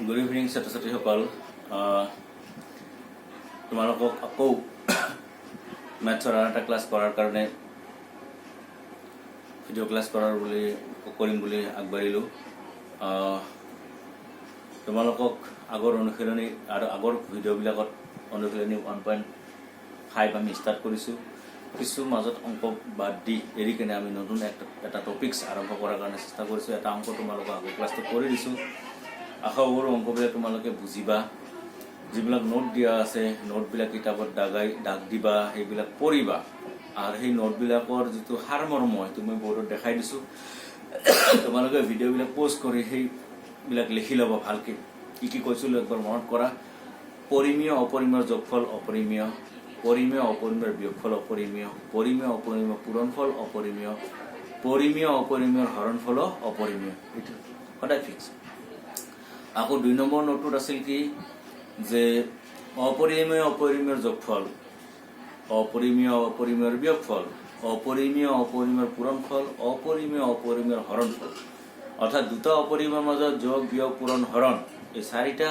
Good evening ছাত্ৰ ছাত্ৰীসকল তোমালোকক আকৌ মেথছৰ আৰু এটা ক্লাছ কৰাৰ কাৰণে ভিডিঅ' ক্লাছ কৰিম বুলি আগবাঢ়িলোঁ। তোমালোকক আগৰ অনুশীলনী আৰু আগৰ ভিডিঅ'বিলাকত অনুশীলনী 1.5 আমি ষ্টাৰ্ট কৰিছোঁ। কিছু মাজত অংক বাদ দি এৰি কিনে আমি নতুন এটা টপিকছ আৰম্ভ কৰাৰ কাৰণে চেষ্টা কৰিছোঁ। এটা অংক তোমালোকক আগৰ ক্লাছটো কৰি দিছোঁ। আশা কৰোঁ অংকবিলাক তোমালোকে বুজিবা। যিবিলাক নোট দিয়া আছে নোটবিলাক কিতাপত দাগ দিবা, সেইবিলাক পঢ়িবা আৰু সেই নোটবিলাকৰ যিটো সাৰমৰ্ম সেইটো মই বৰ্ডত দেখাই দিছোঁ। তোমালোকে ভিডিঅ'বিলাক প'ষ্ট কৰি সেইবিলাক লিখি ল'বা ভালকৈ। কি কৈছিলোঁ একবাৰ মনত কৰা। পৰিমেয় অপৰিমেয়ৰ যোগফল অপৰিমেয়, পৰিমেয় অপৰিমেয়ৰ বিয়োগফল অপৰিমেয়, পৰিমেয় অপৰিমেয়ৰ পূৰণফল অপৰিমেয়, পৰিমেয় অপৰিমেয়ৰ হৰণফলো অপৰিমেয়। এইটো সদায় ফিক্স। আকৌ 2 নম্বৰ নোটটোত আছিল কি যে অপৰিমেয় অপৰিমেয়ৰ যোগফল, অপৰিমেয় অপৰিমেয়ৰ বিয়োগফল, অপৰিমেয় অপৰিমেয়ৰ পূৰণফল, অপৰিমেয় অপৰিমেয়ৰ হৰণফল। অৰ্থাৎ দুটা অপৰিমেয়ৰ মাজত যোগ বিয়োগ পূৰণ হৰণ এই 4টা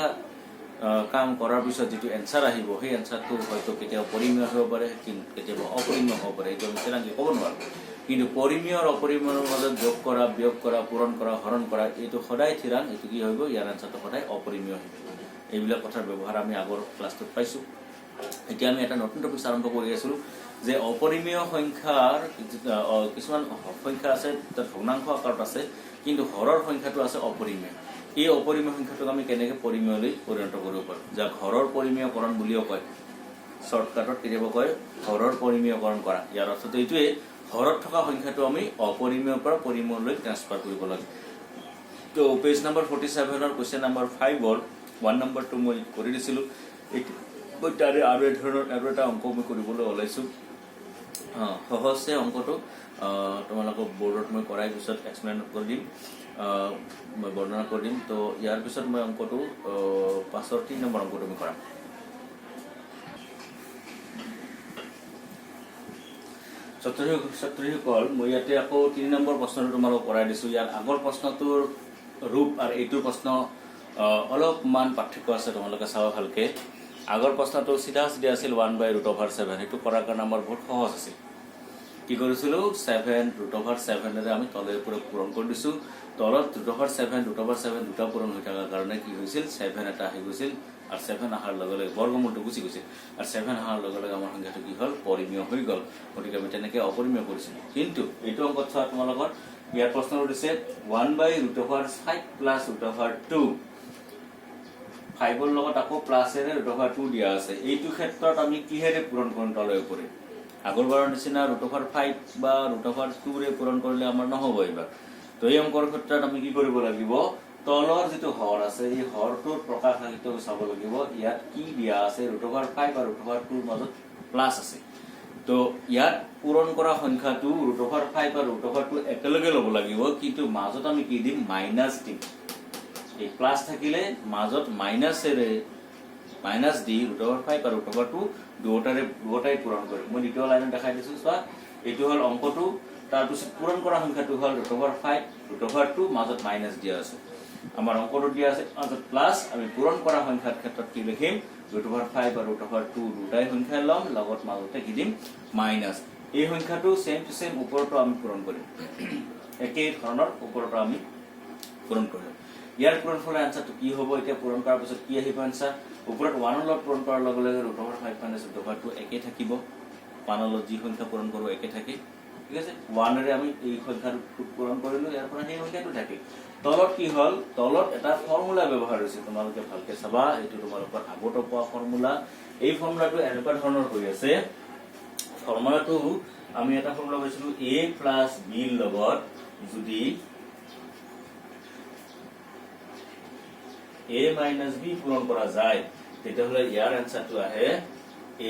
কাম কৰাৰ পিছত যিটো এনচাৰ আহিব সেই এনচাৰটো হয়তো কেতিয়াবা পৰিমেয় হ'ব পাৰে, কেতিয়াবা অপৰিমেয় হ'ব পাৰে। এইটো আমি তেনেকৈ ক'ব নোৱাৰোঁ। কিন্তু পৰিমেয় আৰু অপৰিমেয়ৰ মাজত যোগ কৰা, বিয়োগ কৰা, পূৰণ কৰা, হৰণ কৰা এইটো সদায় থিৰাং। এইটো কি হ'ব? ইয়াৰ এনচাৰটো সদায় অপৰিমেয় হ'ব। এইবিলাক কথাৰ ব্যৱহাৰ আমি আগৰ ক্লাছটোত পাইছোঁ। এতিয়া আমি এটা নতুন টপিক আৰম্ভ কৰি আছিলোঁ যে অপৰিমেয় সংখ্যাৰ কিছুমান সংখ্যা আছে তাত ভগ্নাংশ আকাৰত আছে, কিন্তু হৰৰ সংখ্যাটো আছে অপৰিমেয়। এই অপৰিমেয় সংখ্যাটোক আমি কেনেকৈ পৰিমেয়লৈ পৰিণত কৰিব পাৰোঁ? যাক হৰৰ পৰিমেয়কৰণ বুলিও কয়। শ্বৰ্টকাটত কেতিয়াবা কয় হৰৰ পৰিমেয়কৰণ কৰা। ইয়াৰ অৰ্থটো এইটোৱে, হৰত থকা সংখ্যাটো আমি অপৰিমেয়ৰ পৰা পৰিমেয়লৈ ট্ৰান্সফাৰ কৰিব লাগে। তো পেজ নম্বৰ 47 কুৱেশ্যন নম্বৰ 5 1 নম্বৰটো মই কৰি দিছিলোঁ। তাৰে আৰু এটা অংক মই কৰিবলৈ ওলাইছোঁ। সহজে অংকটো তোমালোকক বৰ্ডত মই কৰাই পিছত এক্সপ্লেইন কৰি দিম, মই বৰ্ণনা কৰি দিম। তো ইয়াৰ পিছত মই অংকটো 5ৰ 3 নম্বৰ অংকটো মই কৰাম। ছাত্ৰীসকল মই ইয়াতে আকৌ 3 নম্বৰ প্ৰশ্নটো তোমালোকক কৰাই দিছোঁ। ইয়াৰ আগৰ প্ৰশ্নটোৰ ৰূপ আৰু এইটোৰ প্ৰশ্ন অলপমান পাৰ্থক্য আছে, তোমালোকে চাবা ভালকে। আগৰ প্ৰশ্নটো চিধা আছিল 1/√7। সেইটো কৰাৰ কাৰণে আমাৰ বহুত সহজ আছিল। কি কৰিছিলোঁ? 7√7 আমি তলে ওপৰে পূৰণ কৰি দিছোঁ। তলত √7 দুটা পূৰণ হৈ থকাৰ কাৰণে কি হৈছিল? 7 এটা আহি গৈছিল আৰু 7 অহাৰ লগে লগে বৰ্গমূলটো গুচি গৈছিল আৰু 7 অহাৰ লগে লগে আমাৰ সংখ্যাটো কি হ'ল? পৰিমেয় হৈ গ'ল। গতিকে আমি তেনেকৈ অপৰিমেয় কৰিছিলোঁ। কিন্তু এইটো অংকত চোৱা তোমালোকৰ ইয়াৰ প্ৰশ্নটো দিছে 1/√5 প্লাছ √2। 5ৰ লগত আকৌ প্লাছেৰে √2 দিয়া আছে। এইটো ক্ষেত্ৰত আমি কিহেৰে পূৰণ কৰিম? তলে ওপৰে আগৰবাৰৰ নিচিনা √5 বা √2ৰে পূৰণ কৰিলে আমাৰ নহ'ব এইবাৰ। তো এই অংকৰ ক্ষেত্ৰত আমি কি কৰিব লাগিব? তলৰ যিটো হৰ আছে এই হৰটোৰ প্ৰকাশ সাহিত্য চাব লাগিব। ইয়াত কি দিয়া আছে? √5 আৰু √2ৰ মাজত প্লাছ আছে। তো ইয়াত পূৰণ কৰা সংখ্যাটো √5 আৰু √2 একেলগে ল'ব লাগিব, কিন্তু মাজত আমি কি দিম? মাইনাছ দিম। এই প্লাছ থাকিলে মাজত মাইনাছ দি √5 আৰু √2 দুয়োটাই পূৰণ কৰিম। মই দ্বিতীয় লাইনত দেখাই দিছোঁ। চোৱা, এইটো হ'ল অংকটো। তাৰপিছত পূৰণ কৰা সংখ্যাটো হ'ল √5, √2 মাজত মাইনাছ দিয়া আছে। আমাৰ অংকটো দিয়া আছে মাজত প্লাছ। আমি পূৰণ কৰা সংখ্যাৰ ক্ষেত্ৰত কি লিখিম? √5 আৰু √2 দুটাই সংখ্যা ল'ম, লগত মাজতে কি দিম? মাইনাছ। এই সংখ্যাটো ছেম টু ছেম ওপৰতো আমি পূৰণ কৰিম। একেই ধৰণৰ ওপৰতো আমি পূৰণ কৰিম। ইয়াৰ পূৰণফলৰ এনচাৰটো কি হ'ব? এতিয়া পূৰণ কৰাৰ পিছত কি আহিব এনচাৰ? ওপৰত 1ৰ লগত পূৰণ কৰাৰ লগে লগে √5 - √2 একে থাকিব। 1ৰ লগত যি সংখ্যা পূৰণ কৰোঁ একে থাকে। ঠিক আছে, 1ৰে আমি এই সংখ্যাটো পূৰণ কৰিলোঁ, ইয়াৰ পৰা সেই সংখ্যাটো থাকে। তলত কি হ'ল? তলত এটা ফৰ্মুলা ব্যৱহাৰ হৈছে। তোমালোকে ভালকে চাবা, এইটো তোমালোকৰ আগতে পোৱা ফৰ্মুলা। এই ফৰ্মুলাটো এনেকুৱা ধৰণৰ হৈ আছে। ফৰ্মুলাটো আমি এটা ফৰ্মুলা পাইছিলোঁ, a প্লাছ বিৰ লগত যদি a মাইনাছ b পূৰণ কৰা যায় তেতিয়াহ'লে ইয়াৰ এনচাৰটো আহে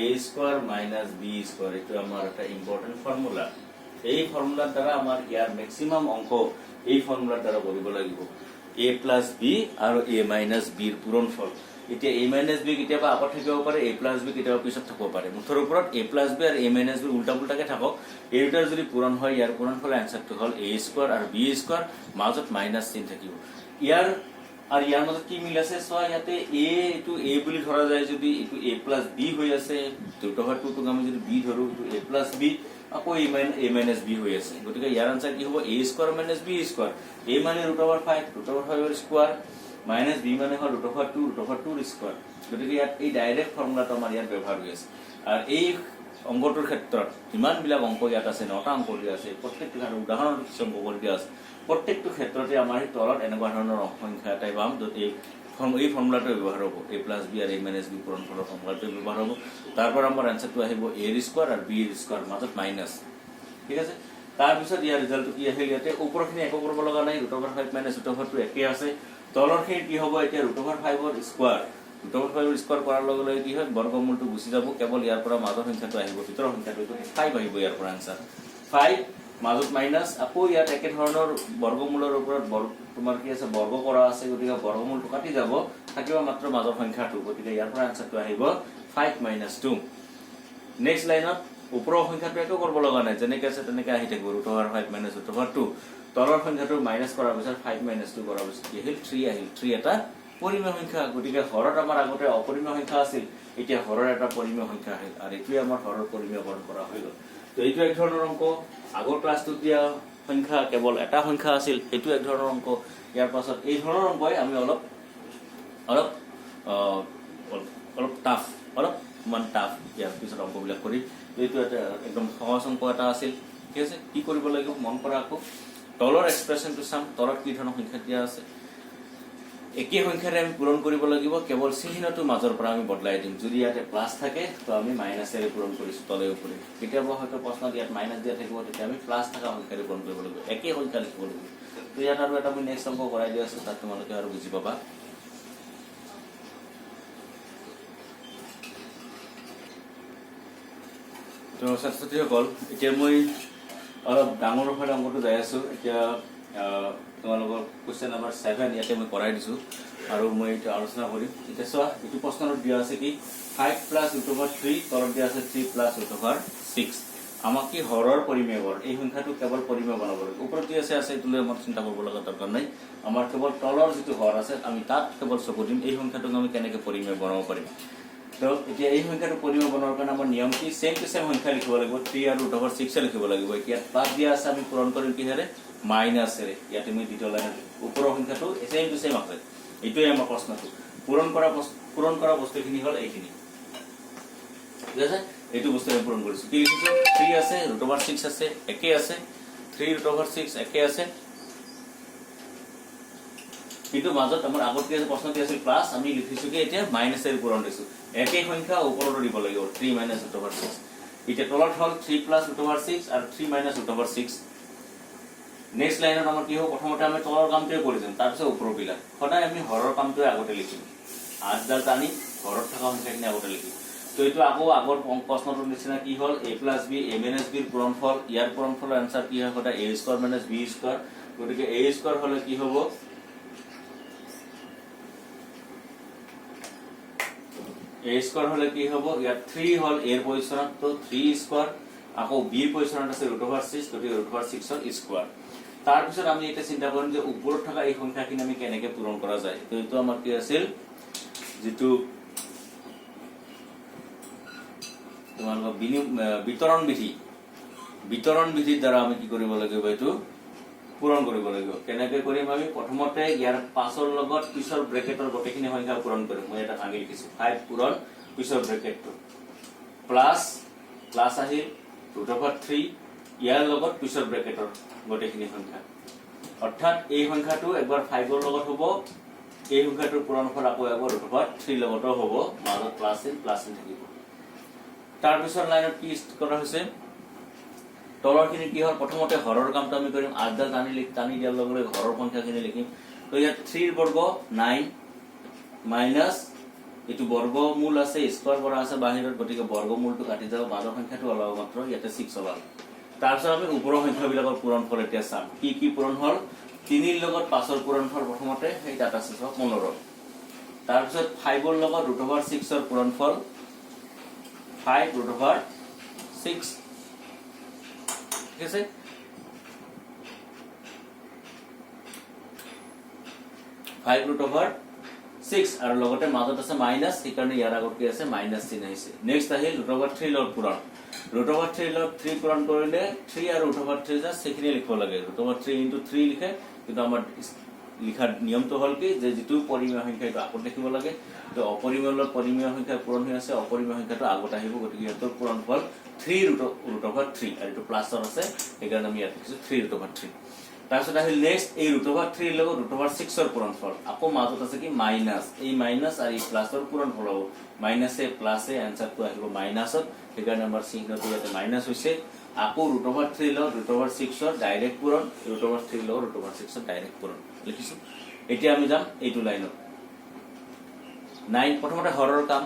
a² - b²। এইটো আমাৰ এটা ইম্পৰ্টেণ্ট ফৰ্মুলা। এই ফৰ্মুলাৰ দ্বাৰা আমাৰ ইয়াৰ মেক্সিমাম অংক এই ফৰ্মুলাৰ দ্বাৰা কৰিব লাগিব। a প্লাছ b আৰু a মাইনাছ bৰ পূৰণফল। এতিয়া a মাইনাছ b কেতিয়াবা আগত থাকিব পাৰে, a প্লাছ b কেতিয়াবা পিছত থাকিব পাৰে। মুঠৰ ওপৰত a প্লাছ b আৰু a মাইনাছ b উল্টা পুল্টাকে থাকক। এই দুটাৰ যদি পূৰণ হয় ইয়াৰ পূৰণফলৰ এনচাৰটো হ'ল a² আৰু b², মাজত মাইনাছ চিন থাকিব। ইয়াৰ আর ইয়ার মধ্যে কি মিল আছে সো ইয়াতে a টু a বুলি ধরা যায় যদি এটু a প্লাস b হৈ আছে ৰুট অভাৰ 2 টো আমি যদি b ধৰো তো a প্লাস b আকৌ a মাইনাস b হৈ আছে গতিকে ইয়াৰ আনসাৰ কি হ'ব a square minus b square a মানে ৰুট অভাৰ 5 ৰুট অভাৰ 5 এৰ স্কয়াৰ মাইনাস b মানে হ'ল ৰুট অভাৰ 2 এৰ স্কয়াৰ গতিকে ইয়াত এই ডাইৰেক্ট ফৰ্মুলাটো আমাৰ ইয়াত ব্যৱহাৰ হৈ আছে আৰু এই অংকটোৰ ক্ষেত্ৰত কিমান বিলাক অংক ইয়াত আছে 9টা অংক দিয়া আছে প্ৰত্যেকটো উদাহৰণ কিছু অংক কৰি দিয়া আছে প্ৰত্যেকটো ক্ষেত্ৰতে আমাৰ এই তলত এনেকুৱা ধৰণৰ সংখ্যা এটাই পাম যদি এই ফৰ্মুলাটো ব্যৱহাৰ হ'ব a প্লাস b আৰু a মাইনাস b পূৰণফলৰ ফৰ্মুলাটো ব্যৱহাৰ হ'ব তাৰপৰা আমাৰ আনসাৰটো আহিব a এৰ স্কয়াৰ আৰু b এৰ স্কয়াৰ মাজত মাইনাস ঠিক আছে তাৰ পিছত ইয়াৰ ৰিজাল্টটো কি আহিল ইয়াতে ওপৰখিনি একো কৰিব লগা নাই root over 5 minus root over 2 একে আছে তলৰখিনি কি হ'ব এতিয়া ৰুট অভাৰ 5 এৰ স্কয়াৰ ৰুট অভাৰ 5 এৰ স্কয়াৰ কৰাৰ লগে লগে কি হয় বৰ্গমূলটো গুচি যাব কেৱল ইয়াৰ পৰা মাজৰ সংখ্যাটো আহিব ভিতৰৰ সংখ্যাটো 5 আহিব ইয়াৰ পৰা আনসাৰ 5 মাজত মাইনাস আকৌ ইয়াত একে ধৰণৰ বৰ্গমূলৰ ওপৰত তোমাৰ কি আছে বৰ্গ কৰা আছে গতিকে বৰ্গমূলটো কাটি যাব থাকিব মাত্ৰ মাজৰ সংখ্যাটো গতিকে ইয়াৰ পৰা আনসাৰটো আহিব 5 - 2 নেক্সট লাইনত ওপৰৰ সংখ্যাটো একো কৰিব লগা নাই যেনেকৈ আছে তেনেকৈ আহি থাকিব ৰুট অভাৰ 5 - ৰুট অভাৰ 2 তলৰ সংখ্যাটো মাইনাস কৰাৰ পিছত 5 - 2 কৰাৰ পিছত কি আহিল 3 আহিল 3 এটা পৰিমেয় সংখ্যা গতিকে হৰত আমাৰ আগতে অপৰিমেয় সংখ্যা আছিল এতিয়া হৰৰ এটা পৰিমেয় সংখ্যা আহিল আৰু এটোই আমাৰ হৰৰ পৰিমেয়কৰণ কৰা হৈ গ'ল তো এইটো এক ধৰণৰ অংক আগৰ ক্লাছটোত দিয়া সংখ্যা কেৱল এটা সংখ্যা আছিল এটো এক ধৰণৰ অংক ইয়াৰ পাছত এই ধৰণৰ অংকই আমি অলপ টাফ ইয়াৰ পিছত অংকবিলাক কৰি এইটো এটা একদম সহজ অংক এটা আছিল ঠিক আছে কি কৰিব লাগিব মন কৰা আকৌ তলৰ এক্সপ্ৰেছনটো চাম তলত কি ধৰণৰ সংখ্যা দিয়া আছে একে সংখ্যাৰে আমি পূৰণ কৰিব লাগিব কেৱল চিহ্নটো মাজৰ পৰা আমি বদলাই দিম যদি ইয়াতে প্লাস থাকে তো আমি মাইনাসেৰে পূৰণ কৰিছো তলে ওপৰে কেতিয়াবা হয়তো প্ৰশ্নত ইয়াত মাইনাস দিয়া থাকিব তেতিয়া আমি প্লাস থকা সংখ্যাৰে পূৰণ কৰিব লাগিব একে সংখ্যা লিখিব লাগিব তো ইয়াত আৰু এটা মই নেক্সট অংক কৰাই দি আছো তাত তোমালোকে আৰু বুজি পাবা তো ছাত্ৰছাত্ৰীসকল এতিয়া মই অলপ ডাঙৰ ফালে অংকটো যাই আছো এতিয়া তোমালোকৰ কোৱেশ্চন নম্বৰ 7 ইয়াতে মই কৰাই দিছো আৰু মই এটা আলোচনা কৰিম এতিয়া চোৱা এইটো প্ৰশ্নত দিয়া আছে কি 5 + √3 তলত দিয়া আছে 3 + √6 আমাক কি হৰৰ পৰিমেয় কৰ এই সংখ্যাটো কেৱল পৰিমেয় বনাব লাগিব ওপৰত দিয়া আছে এইটোলৈ মই চিন্তা কৰিব লগা দৰকাৰ নাই আমাৰ কেৱল তলৰ যিটো হৰ আছে আমি তাত কেৱল চকু দিম এই সংখ্যাটোক আমি কেনেকৈ পৰিমেয় বনাব পাৰিম তো এতিয়া এই সংখ্যাটো পৰিমেয় বনোৱাৰ কাৰণে আমাৰ নিয়ম কি সেম টু সেম সংখ্যা লিখিব লাগিব 3 আৰু √6 লিখিব লাগিব এতিয়া প্লাস দিয়া আছে আমি পূৰণ কৰিম কিহেৰে মাইনাসেৰে ইয়াতে মই দ্বিতীয় লাইনত ওপৰৰ সংখ্যাটো সেম টু সেম আছে এইটোই আমাৰ প্ৰশ্নটো পূৰণ কৰা বস্তুখিনি হল এইখিনি ঠিক আছে এইটো বস্তু আমি পূৰণ কৰিছো কি লিখিছো 3 আছে √6 আছে একে আছে 3 √6 একে আছে কিন্তু মাজত আমাৰ আগতে যে প্ৰশ্নটি আছিল প্লাস আমি লিখিছো কি এতিয়া মাইনাসেৰে পূৰণ দিছো একে সংখ্যা ওপৰত দিব লাগিব 3 - √6 এতিয়া তলত হল 3 + √6 আৰু 3 - √6 নেক্সট লাইনত আমাৰ কি হ'ব প্ৰথমতে আমি তলৰ কামটোৱে কৰি যাম তাৰ পিছত ওপৰৰ বিলাক সদায় আমি হৰৰ কামটোৱে আগতে লিখিম আজদাল টানি হৰত থকা সংখ্যাখিনি আগতে লিখিম তো এইটো আকৌ আগৰ প্ৰশ্নটোৰ নিচিনা কি হ'ল a + b a - b ৰ পূৰণফল ইয়াৰ পূৰণফলৰ আনসাৰ কি হয় সদায় a² - b² গতিকে a² হলে কি হ'ব a² হলে কি হ'ব ইয়াত 3 হল a ৰ পজিশনত তো 3² আকৌ b ৰ পজিশনত আছে √6 গতিকে √6 ৰ স্কয়াৰ তাৰ পিছত আমি এটা চিন্তা কৰিম যে ওপৰত থকা এই সংখ্যাখিনি আমি কেনেকৈ পূৰণ কৰা যায় তো এইটো আমাৰ কি আছিল যেটো তোমালোকৰ বিতৰণ বিধিৰ দ্বাৰা আমি কি কৰিব লাগিব এইটো পূৰণ কৰিব লাগিব কেনেকৈ কৰিম আমি প্ৰথমতে ইয়াৰ পাছৰ লগত পিছৰ ব্ৰেকেটৰ গোটেইখিনি সংখ্যা পূৰণ কৰিম মই এটা ভাঙি লিখিছো 5 পূৰণ পিছৰ ব্ৰেকেটটো প্লাস আহিল √3 ইয়াৰ লগত পিছৰ ব্ৰেকেটৰ গোটেইখিনি সংখ্যা অৰ্থাৎ এই সংখ্যাটো একবাৰ 5 ৰ লগত হ'ব এই সংখ্যাটোৰ পূৰণফল আকৌ একবাৰ √3 লগতো হ'ব মাজত প্লাস থাকিব তাৰ পিছৰ লাইনত কি কৰা হৈছে তলৰখিনি কি হ'ল প্ৰথমতে হৰৰ কামটো আমি কৰিম আজদাল টানি দিয়াৰ লগে লগে হৰৰ সংখ্যাখিনি লিখিম তো ইয়াত 3 ৰ বৰ্গ 9 মাইনাস এটো বৰ্গমূল আছে স্কয়াৰ কৰা আছে বাহিৰত গতিকে বৰ্গমূলটো কাটি যাব মাজৰ সংখ্যাটো অলপ মাত্ৰ ইয়াতে 6 ওলাল তাৰপিছত আমি ওপৰৰ সংখ্যাবিলাকৰ পূৰণফল এতিয়া চাম কি পূৰণ হ'ল 3 ৰ লগত 5 ৰ পূৰণফল প্ৰথমতে সেই ডাটা আছে 15 তাৰপিছত 5 ৰ লগত √6 ৰ পূৰণফল 5 √6 ঠিক আছে 5√6 আৰু লগতে মাজত আছে মাইনাছ সেইকাৰণে ইয়াৰ আগত কি আছে মাইনাছ চিন আহিছে নেক্সট আহিল √3 লৰ পূৰণ √3 লৰ 3 পূৰণ কৰিলে 3 আৰু √3 যা সেইখিনি লিখিব লাগে √3 * 3 লিখে কিন্তু আমাৰ লিখাৰ নিয়মটো হ'ল কি যে যেটো পৰিমেয় সংখ্যা এটা আগত লিখিব লাগে তো অপৰিমেয়ৰ পৰিমেয় সংখ্যা পূৰণ হৈ আছে অপৰিমেয় সংখ্যাটো আগত আহিব গতিকে এটোৰ পূৰণ ফল 3√3 আৰু এটো প্লাছৰ আছে সেইকাৰণে আমি ইয়াত লিখিছো 3√3 তাৰপিছত আহিল নেক্সট এই √3 লগত √6 ৰ পূৰণফল আকৌ মাজত আছে কি মাইনাছ এই মাইনাছ আৰু এই প্লাছৰ পূৰণফল হ'ব মাইনাছে প্লাছে আনসাৰটো আহিব মাইনাছত সেইকাৰণে আমাৰ চিহ্নটো ইয়াতে মাইনাছ হৈছে আকৌ √3 লগত √6 ৰ ডাইৰেক্ট পূৰণ √3 লগত √6 ৰ ডাইৰেক্ট পূৰণ লিখিছো এতিয়া আমি যাম এইটো লাইনত 9 প্ৰথমতে হৰৰ কাম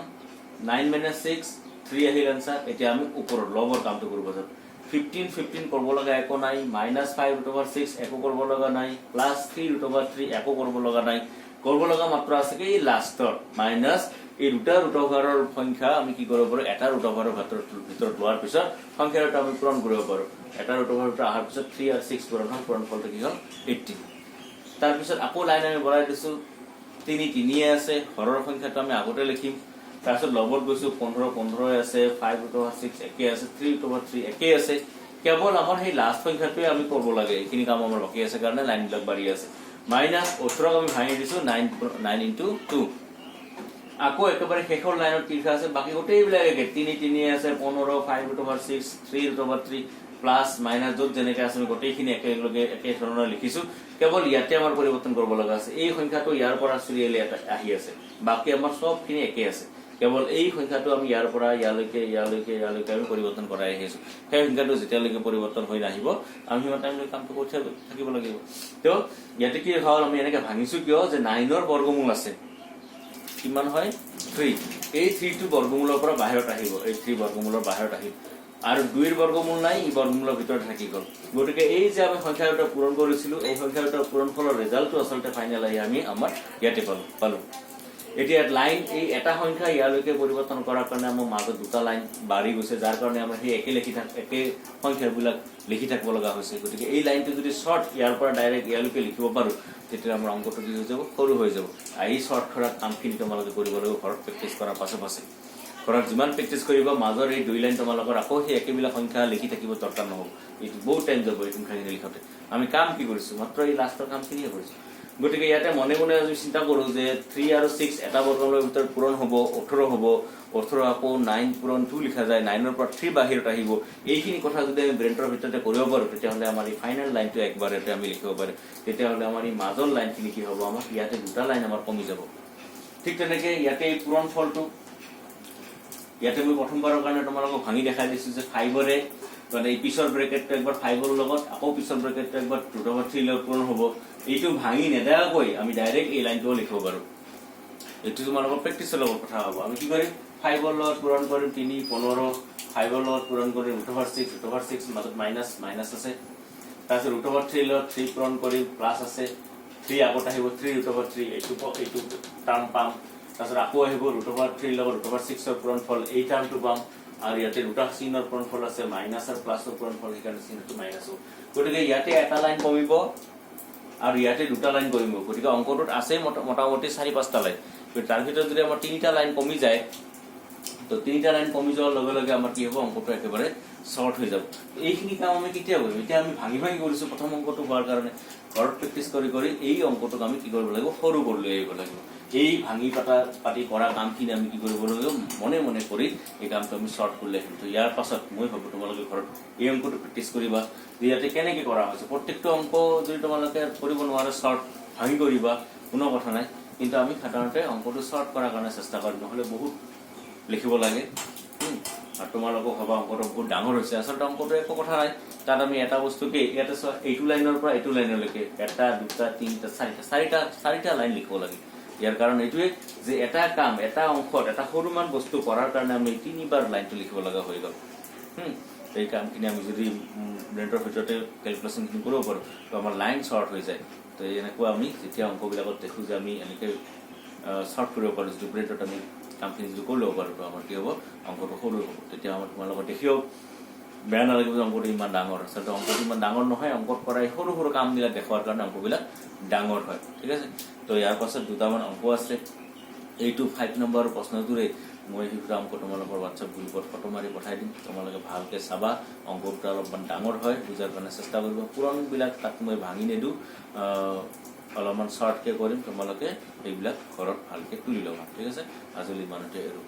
9 - 6 3 আহিল আনসাৰ এতিয়া আমি ওপৰৰ লগৰ কামটো কৰিব যাম 15 কৰিব লগা একো নাই -5√6 একো কৰিব লগা নাই +3√3 একো কৰিব লগা নাই কৰিব লগা মাত্ৰ আছে কি লাষ্টৰ মাইনাছ এই দুটা √ৰ সংখ্যা আমি কি কৰিব পাৰো এটা √ৰ ভিতৰত লোৱাৰ পিছত সংখ্যাটো আমি পূৰণ কৰিব পাৰো এটা √ৰ আহাৰ পিছত 3 আৰু 6 পূৰণফলটো কি হ'ল 18 তাৰ পিছত আকৌ লাইন আমি বঢ়াই দিছো 3 আছে হৰৰ সংখ্যাটো আমি আগতে লিখিম তাৰপিছত লগত গৈছো 15 আছে 5√6 একে আছে 3√3 একে আছে কেৱল আমাৰ সেই লাষ্ট সংখ্যাটোৱে আমি কৰিব লাগে এইখিনি কাম আমাৰ বাকি আছে কাৰণে লাইন বিলাক বাঢ়ি আছে -18 আমি ভাঙি দিছো 9 * 2 আকৌ একেবাৰে শেষৰ লাইনত কি আছে বাকি গোটেইবিলাক একে 3 আছে 15 5√6 3√3 প্লাস মাইনাস যত যেনেকে আছে আমি গোটেইখিনি একেলগে একে ধৰণৰ লিখিছো কেৱল ইয়াতে আমাৰ পৰিৱৰ্তন কৰিব লগা আছে এই সংখ্যাটো ইয়াৰ পৰা সিৰিয়ালি আহি আছে বাকি আমাৰ সবখিনি একে আছে কেৱল এই সংখ্যাটো আমি ইয়াৰ পৰা ইয়ালৈকে আমি পৰিৱৰ্তন কৰাই আহিছো সেই সংখ্যাটো যেতিয়ালৈকে পৰিৱৰ্তন হৈ নাহিব আমি হিমান টাইমলৈ কামটো কৰি থাকিব লাগিব তো ইয়াতে কি হ'ল আমি এনেকে ভাঙিছো কিয় যে 9 ৰ বৰ্গমূল আছে কিমান হয় 3 এই 3 টো বৰ্গমূলৰ পৰা বাহিৰত আহিব এই 3 বৰ্গমূলৰ বাহিৰত আহিব আৰু 2 ৰ বৰ্গমূল নাই ই বৰ্গমূলৰ ভিতৰত থাকি গল গতিকে এই যে আমি সংখ্যাটো পূৰণ কৰিছিলো এই সংখ্যাটো পূৰণফলৰ ৰিজাল্টটো আসলতে ফাইনাল আহি আমি আমাৰ ইয়াতে পালো এতিয়া লাইন এই এটা সংখ্যা ইয়ালৈকে পৰিৱৰ্তন কৰাৰ কাৰণে আমাৰ মাজত দুটা লাইন বাঢ়ি গৈছে যাৰ কাৰণে আমাৰ সেই একে সংখ্যাবিলাক লিখি থাকিব লগা হৈছে গতিকে এই লাইনটো যদি শৰ্ট ইয়াৰ পৰা ডাইৰেক্ট ইয়ালৈকে লিখিব পাৰো তেতিয়া আমাৰ অংকটো কি হৈ যাব সৰু হৈ যাব এই শৰ্ট কৰা কামখিনি তোমালোকে কৰিব লাগিব ঘৰত প্ৰেক্টিছ কৰাৰ পাছে ঘৰত যিমান প্ৰেক্টিছ কৰিব মাজৰ এই দুই লাইন তোমালোকৰ আকৌ সেই একেবিলাক সংখ্যা লিখি থাকিব দৰকাৰ নহব এইটো বহুত টাইম যাব এই সংখ্যাখিনি লিখোতে আমি কাম কি কৰিছো মাত্ৰ এই লাষ্টৰ কামখিনিয়ে কৰিছো গতিকে ইয়াতে মনে মনে আমি চিন্তা কৰো যে 3 আৰু 6 এটা বৰ্গমূলৰ ভিতৰত পূৰণ হ'ব 18 হ'ব 18 আকৌ 9 পূৰণ 2 লিখা যায় 9 ৰ পৰা 3 বাহিৰত আহিব এইখিনি কথা যদি আমি ব্ৰেইনৰ ভিতৰতে কৰিব পাৰো তেতিয়াহলে আমাৰ এই ফাইনাল লাইনটো একবাৰতে আমি লিখিব পাৰো তেতিয়াহলে আমাৰ এই মাজৰ লাইনখিনি কি হ'ব আমাৰ ইয়াতে দুটা লাইন আমাৰ কমি যাব ঠিক তেনেকে ইয়াতে এই পূৰণ ফলটো ইয়াতে মই প্ৰথমবাৰৰ কাৰণে তোমালোকক ভাঙি দেখাই দিছো যে 5 ৰে মানে এই পিছৰ ব্ৰেকেটটো একবাৰ 5 ৰ লগত আকৌ পিছৰ ব্ৰেকেটটো একবাৰ √3 লগত পূৰণ হ'ব এইটো ভাঙি নেদাকৈ আমি ডাইৰেক্ট এই লাইনটো লিখিব পাৰো এটো তোমালোকৰ প্ৰেক্টিছৰ লগত কথা হ'ব আমি কি কৰিম 5 ৰ লগত পূৰণ কৰিম 3 15 5 ৰ লগত পূৰণ কৰিম √6 মাজত মাইনাছ আছে তাৰপিছত √3 লগত 3 পূৰণ কৰিম প্লাস আছে 3 আগত আহিব 3√3 এইটো টাৰ্ম পাম তাৰপিছত আকৌ আহিব √3 লগত √6 ৰ পূৰণফল এই টাৰ্মটো পাম আৰু ইয়াতে দুটা চিহ্নৰ পূৰণফল আছে মাইনাছ আৰু প্লাছৰ পূৰণফল সেইকাৰণে চিহ্নটো মাইনাছ হ'ব গতিকে ইয়াতে এটা লাইন কমিব আৰু ইয়াতে দুটা লাইন কমিব গতিকে অংকটোত আছে মোটামুটি 4-5টা লাইন তাৰ ভিতৰত যদি আমাৰ 3টা লাইন কমি যায় তো 3টা লাইন কমি যোৱাৰ লগে লগে আমাৰ কি হ'ব অংকটো একেবাৰে শৰ্ট হৈ যাব এইখিনি কাম আমি কেতিয়া কৰিম এতিয়া আমি ভাঙি কৰিছো প্ৰথম অংকটো হোৱাৰ কাৰণে ঘৰত প্ৰেক্টিছ কৰি এই অংকটোক আমি কি কৰিব লাগিব সৰু কৰি লৈ আহিব লাগিব এই ভাঙি পাতি কৰা কামখিনি আমি কি কৰিব লাগিব মনে মনে কৰি এই কামটো আমি শৰ্ট কৰি আহিম তো ইয়াৰ পাছত মই ভাবো তোমালোকে ঘৰত এই অংকটো প্ৰেক্টিছ কৰিবা ইয়াতে কেনেকৈ কৰা হৈছে প্ৰত্যেকটো অংক যদি তোমালোকে কৰিব নোৱাৰে শৰ্ট ভাঙি কৰিবা কোনো কথা নাই কিন্তু আমি সাধাৰণতে অংকটো শৰ্ট কৰাৰ কাৰণে চেষ্টা কৰিম নহলে বহুত লিখিব লাগে আৰু তোমালোকক ভাবা অংকটো বহুত ডাঙৰ হৈছে আসলতে অংকটো একো কথা নাই তাত আমি এটা বস্তুকে ইয়াতে এইটো লাইনৰ পৰা এইটো লাইনলৈকে এটা দুটা তিনিটা চাৰিটা লাইন লিখিব লাগে ইয়াৰ কাৰণ এইটোৱে যে এটা কাম এটা অংকত এটা সৰুমান বস্তু কৰাৰ কাৰণে আমি 3বাৰ লাইনটো লিখিব লগা হৈ গ'ল এই কামখিনি আমি যদি ব্ৰেইনৰ ভিতৰতে ক্যালকুলেশনখিনি কৰিব পাৰো তো আমাৰ লাইন শৰ্ট হৈ যায় তো এনেকুৱা আমি যেতিয়া অংকবিলাকত দেখো যে আমি এনেকৈ শৰ্ট কৰিব পাৰো যে ব্ৰেইনত আমি কামখিনি যদি কৰিব পাৰো তো আমাৰ কি হ'ব অংকটো সৰু হ'ব তেতিয়া আমাৰ তোমালোকৰ দেখিও বেয়া নালাগিব যে অংকটো ইমান ডাঙৰ আচলতে অংকটো ইমান ডাঙৰ নহয় অংকত কৰাই সৰু সৰু কামবিলাক দেখুৱাৰ কাৰণে অংকবিলাক ডাঙৰ হয় ঠিক আছে তো ইয়াৰ পাছত দুটামান অংক আছে এইটো 5 নম্বৰ প্ৰশ্নটোৰে মই সেইটো অংক তোমালোকৰ হোৱাটছআপ গ্ৰুপত ফটো মাৰি পঠাই দিম তোমালোকে ভালকৈ চাবা অংকটো অলপমান ডাঙৰ হয় বুজাৰ কাৰণে চেষ্টা কৰিব পুৰণবিলাক তাত মই ভাঙি নেদো অলপমান শৰ্টকৈ কৰিম তোমালোকে এইবিলাক ঘৰত ভালকৈ তুলি ল'বা ঠিক আছে আজিলৈ ইমানতে আৰু